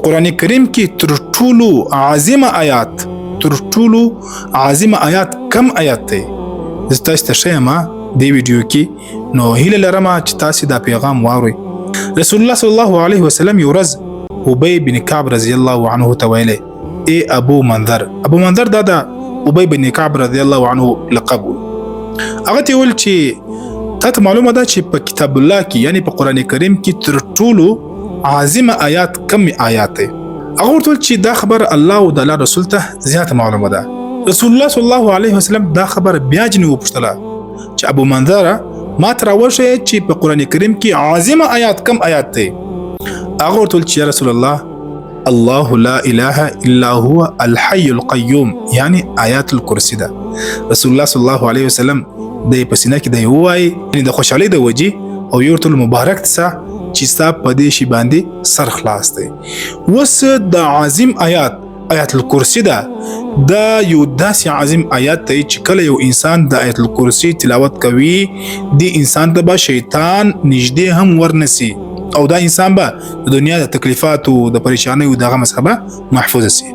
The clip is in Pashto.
قرآن کریم کې تر ټولو عظیم آیات کم آیات دی؟ زه تاسو ته ښیم دې ویډیو کې، نو هیله لرم چې تاسو دا پیغام واورئ. رسول الله صلی الله علیه وسلم یو ورځ ابی بن کعب رضی الله عنه ته ویلی: ای ابو منذر دا د ابی بن کعب رضی الله عنه لقب. هغه ته ویل چې تاسو معلومه ده چې په کتاب الله کې یعنی په قرآن کریم کې تر ټولو عظیم آیات کم آیات دی. هغه ورته چې دا خبر الله او د الله رسول ته زیات معلومه ده. رسول الله صلی الله علیه وسلم دا خبر بیا جن وپوښتله چې ابو منذر ما تر وشه چې په قرآن کریم کې عظیم آیات کم آیات دی. هغه ورته چې یا رسول الله لا اله الا هو الحي القيوم یعنی آیات الکرسی ده. رسول الله صلی الله علیه وسلم د پسینه کې دی وای د خوشحالي د وجې او یو ټول مبارک ته چې ستا په دې شی باندې سر خلاص دی. وس د عظیم آیات الکرسی ده دا یو داسې عظیم آیات دی چې کله یو انسان د آیت الکرسی تلاوت کوي دی انسان ته به شیطان نږدې هم ورنسی او دا انسان به د دنیا د تکلیفات او د پریشانۍ او دغه مصیبه محفوظ شي.